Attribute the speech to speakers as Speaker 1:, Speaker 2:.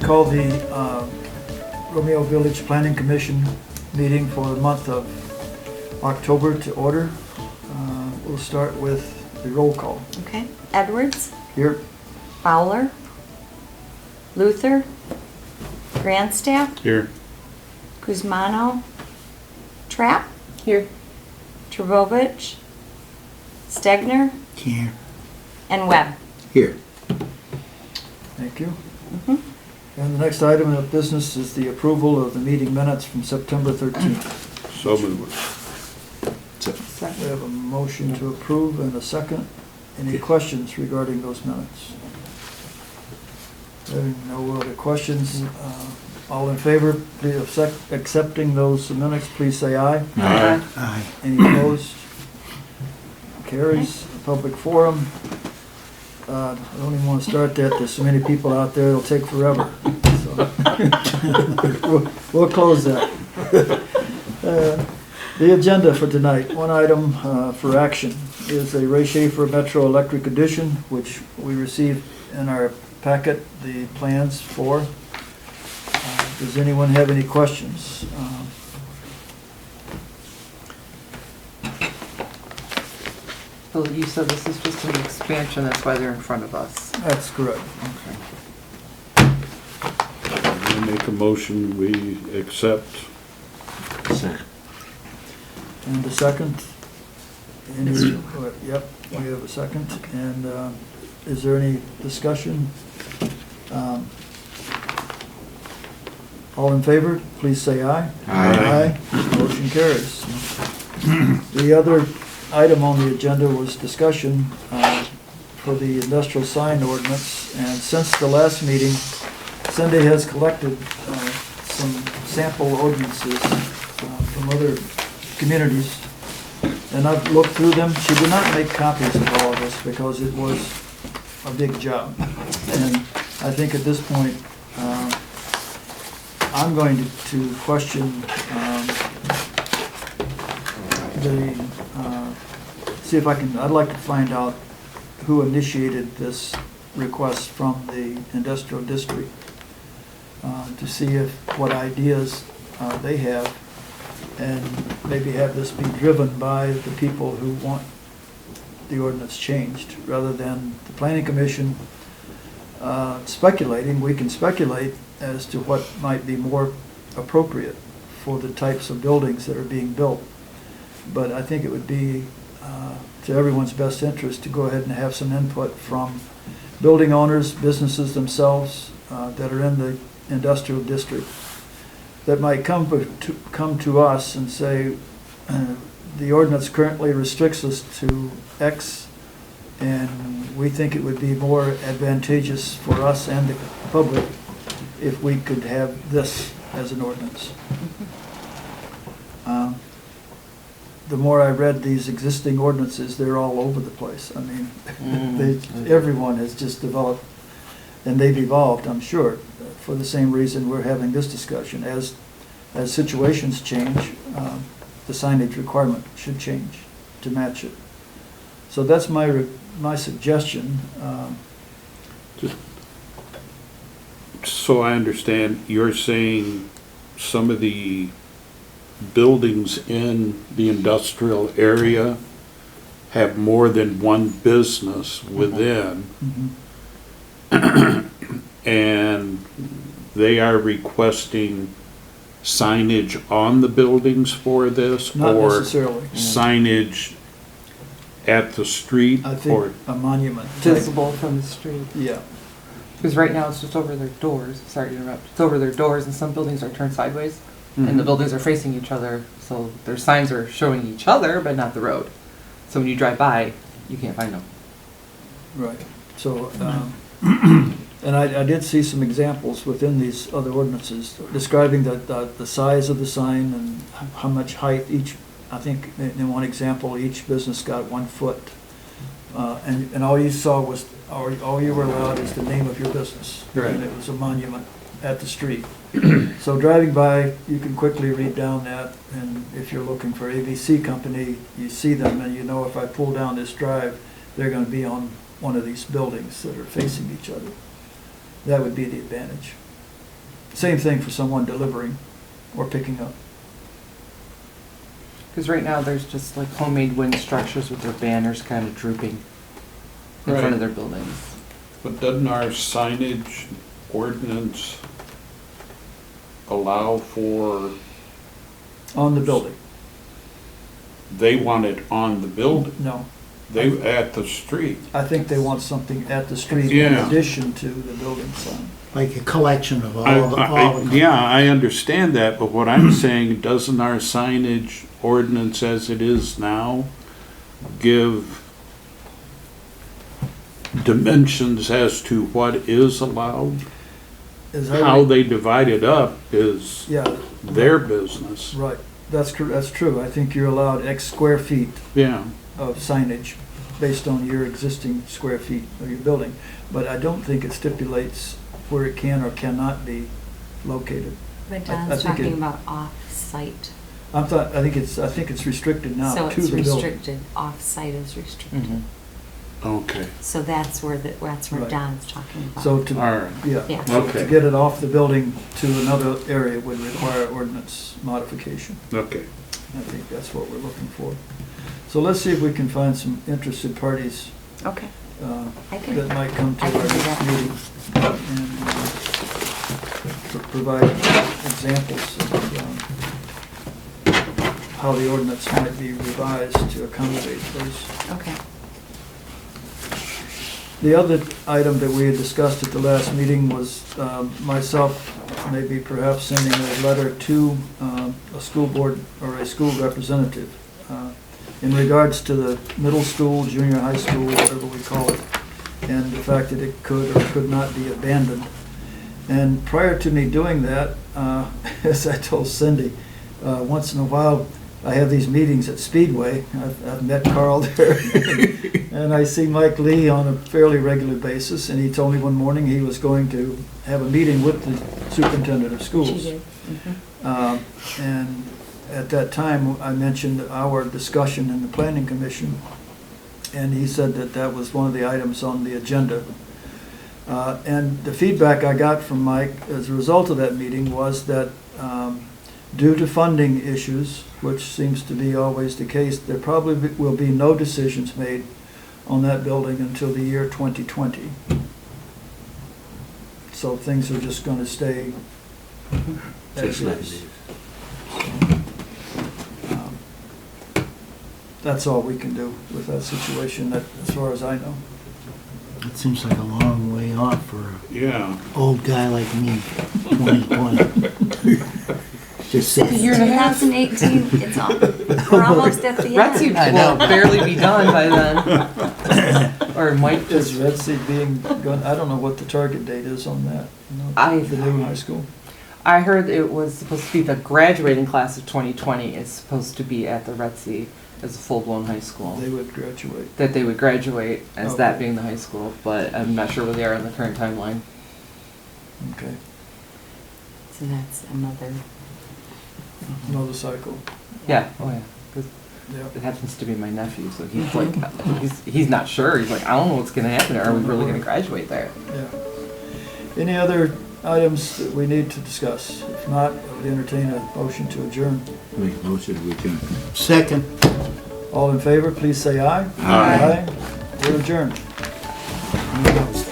Speaker 1: call the Romeo Village Planning Commission meeting for the month of October to order. We'll start with the roll call.
Speaker 2: Okay. Edwards.
Speaker 1: Here.
Speaker 2: Fowler. Luther. Grandstaff.
Speaker 3: Here.
Speaker 2: Kuzmano. Trapp.
Speaker 4: Here.
Speaker 2: Trubovich. Stegner.
Speaker 5: Here.
Speaker 2: And Webb.
Speaker 5: Here.
Speaker 1: Thank you. And the next item of business is the approval of the meeting minutes from September 13th.
Speaker 3: So moved.
Speaker 1: We have a motion to approve and a second. Any questions regarding those minutes? Having no other questions, all in favor of accepting those minutes, please say aye.
Speaker 3: Aye.
Speaker 5: Aye.
Speaker 1: Any opposed? Carries. Public forum. I don't even want to start that. There's so many people out there, it'll take forever. So we'll close that. The agenda for tonight, one item for action is a Ray Schaefer Metro Electric Edition, which we received in our packet, the plans for. Does anyone have any questions?
Speaker 4: So you said this is just an expansion, that's why they're in front of us.
Speaker 1: That's correct.
Speaker 4: Okay.
Speaker 3: I make a motion, we accept.
Speaker 5: Second.
Speaker 1: And a second? Yep, we have a second. And is there any discussion? All in favor, please say aye.
Speaker 3: Aye.
Speaker 1: Aye. Motion carries. The other item on the agenda was discussion for the industrial sign ordinance. And since the last meeting, Cindy has collected some sample ordinances from other communities, and I've looked through them. She did not make copies of all of this because it was a big job. And I think at this point, I'm going to question see if I can, I'd like to find out who initiated this request from the industrial district to see what ideas they have, and maybe have this be driven by the people who want the ordinance changed, rather than the planning commission speculating. We can speculate as to what might be more appropriate for the types of buildings that are being built. But I think it would be to everyone's best interest to go ahead and have some input from building owners, businesses themselves that are in the industrial district, that might come to us and say, the ordinance currently restricts us to X, and we think it would be more advantageous for us and the public if we could have this as an ordinance. The more I read these existing ordinances, they're all over the place. I mean, everyone has just developed, and they've evolved, I'm sure, for the same reason we're having this discussion. As situations change, the signage requirement should change to match it. So that's my suggestion.
Speaker 3: So I understand, you're saying some of the buildings in the industrial area have more than one business within, and they are requesting signage on the buildings for this?
Speaker 1: Not
Speaker 3: or
Speaker 1: necessarily.
Speaker 3: signage at the street?
Speaker 1: I think
Speaker 3: or
Speaker 1: a monument.
Speaker 4: Visible from the street.
Speaker 1: Yeah.
Speaker 4: Because right now it's just over their doors. Sorry to interrupt. It's over their doors, and some buildings are turned sideways, and the buildings are facing each other, so their signs are showing each other, but not the road. So when you drive by, you can't find them.
Speaker 1: Right. So, and I did see some examples within these other ordinances describing the size of the sign and how much height each. I think in one example, each business got 1 foot, and all you saw was, all you were allowed is the name of your business.
Speaker 3: Right.
Speaker 1: And it was a monument at the street. So driving by, you can quickly read down that, and if you're looking for AVC company, you see them, and you know if I pull down this drive, they're going to be on one of these buildings that are facing each other. That would be the advantage. Same thing for someone delivering or picking up.
Speaker 4: Because right now, there's just like homemade wind structures with their banners kind of drooping in front
Speaker 3: Right.
Speaker 4: of their buildings.
Speaker 3: But doesn't our signage ordinance allow for,
Speaker 1: On the building,
Speaker 3: they want it on the building,
Speaker 1: no.
Speaker 3: they, at the street?
Speaker 1: I think they want something at the street in
Speaker 3: Yeah.
Speaker 1: addition to the building sign.
Speaker 5: Like a collection of all the.
Speaker 3: Yeah, I understand that, but what I'm saying, doesn't our signage ordinance as it is now give dimensions as to what is allowed?
Speaker 1: Is that
Speaker 3: How
Speaker 1: right?
Speaker 3: they divide it up is
Speaker 1: Yeah,
Speaker 3: their business.
Speaker 1: right. That's true. I think you're allowed X square feet
Speaker 3: Yeah,
Speaker 1: of signage based on your existing square feet of your building. But I don't think it stipulates where it can or cannot be located.
Speaker 2: But
Speaker 1: I
Speaker 2: Don's
Speaker 1: think
Speaker 2: talking
Speaker 1: it-
Speaker 2: about off-site.
Speaker 1: I think it's restricted now
Speaker 2: So
Speaker 1: to
Speaker 2: it's
Speaker 1: the building.
Speaker 2: restricted, off-site is restricted.
Speaker 3: okay,
Speaker 2: So that's where
Speaker 1: Right.
Speaker 2: Don's talking about.
Speaker 1: So
Speaker 3: all
Speaker 1: to,
Speaker 3: right,
Speaker 1: yeah,
Speaker 2: Yeah.
Speaker 1: so to
Speaker 3: Okay.
Speaker 1: get it off the building to another area would require ordinance modification.
Speaker 3: okay.
Speaker 1: I think that's what we're looking for. So let's see if we can find some interested parties
Speaker 2: Okay, I
Speaker 1: that
Speaker 2: can,
Speaker 1: might come to
Speaker 2: I
Speaker 1: our
Speaker 2: can do
Speaker 1: next
Speaker 2: that.
Speaker 1: meeting and provide examples of how the ordinance might be revised to accommodate those.
Speaker 2: okay.
Speaker 1: The other item that we had discussed at the last meeting was myself maybe perhaps sending a letter to a school board or a school representative in regards to the middle school, junior high school, whatever we call it, and the fact that it could or could not be abandoned. And prior to me doing that, as I told Cindy, once in a while, I have these meetings at Speedway. I've met Carl there. And I see Mike Lee on a fairly regular basis, and he told me one morning he was going to have a meeting with the superintendent of schools.
Speaker 2: She did. Mhm.
Speaker 1: And at that time, I mentioned our discussion in the planning commission, and he said that that was one of the items on the agenda. And the feedback I got from Mike as a result of that meeting was that due to funding issues, which seems to be always the case, there probably will be no decisions made on that building until the year 2020. So things are just going to stay as
Speaker 5: Just like it
Speaker 1: is.
Speaker 5: is.
Speaker 1: Um, That's all we can do with that situation, as far as I know.
Speaker 5: It seems like a long way off for an
Speaker 3: Yeah,
Speaker 5: old guy like me, 2020. Just
Speaker 4: A year and a half.
Speaker 2: 2018, it's all, we're almost at the
Speaker 4: Retsy
Speaker 2: end.
Speaker 4: will barely be done by then. Or might
Speaker 1: Is
Speaker 4: just,
Speaker 1: Red Sea being, I don't know what the target date is on that, you know, the new high school.
Speaker 4: I heard it was supposed to be the graduating class of 2020 is supposed to be at the Retsy as a full-blown high school.
Speaker 1: They would graduate.
Speaker 4: That they would graduate as that
Speaker 1: Okay.
Speaker 4: being the high school, but I'm not sure where they are in the current timeline.
Speaker 1: Okay,
Speaker 2: So that's another,
Speaker 1: another cycle,
Speaker 4: Yeah, oh yeah. 'Cause
Speaker 1: yeah.
Speaker 4: it happens to be my nephew, so he's like, he's not sure. He's like, I don't know what's gonna happen. Are we really gonna graduate there?
Speaker 1: Yeah. Any other items that we need to discuss? If not, I would entertain a motion to adjourn.
Speaker 5: Make a motion, we can. Second.
Speaker 1: All in favor, please say aye.
Speaker 3: Aye.
Speaker 1: We're adjourned.
Speaker 5: Who knows?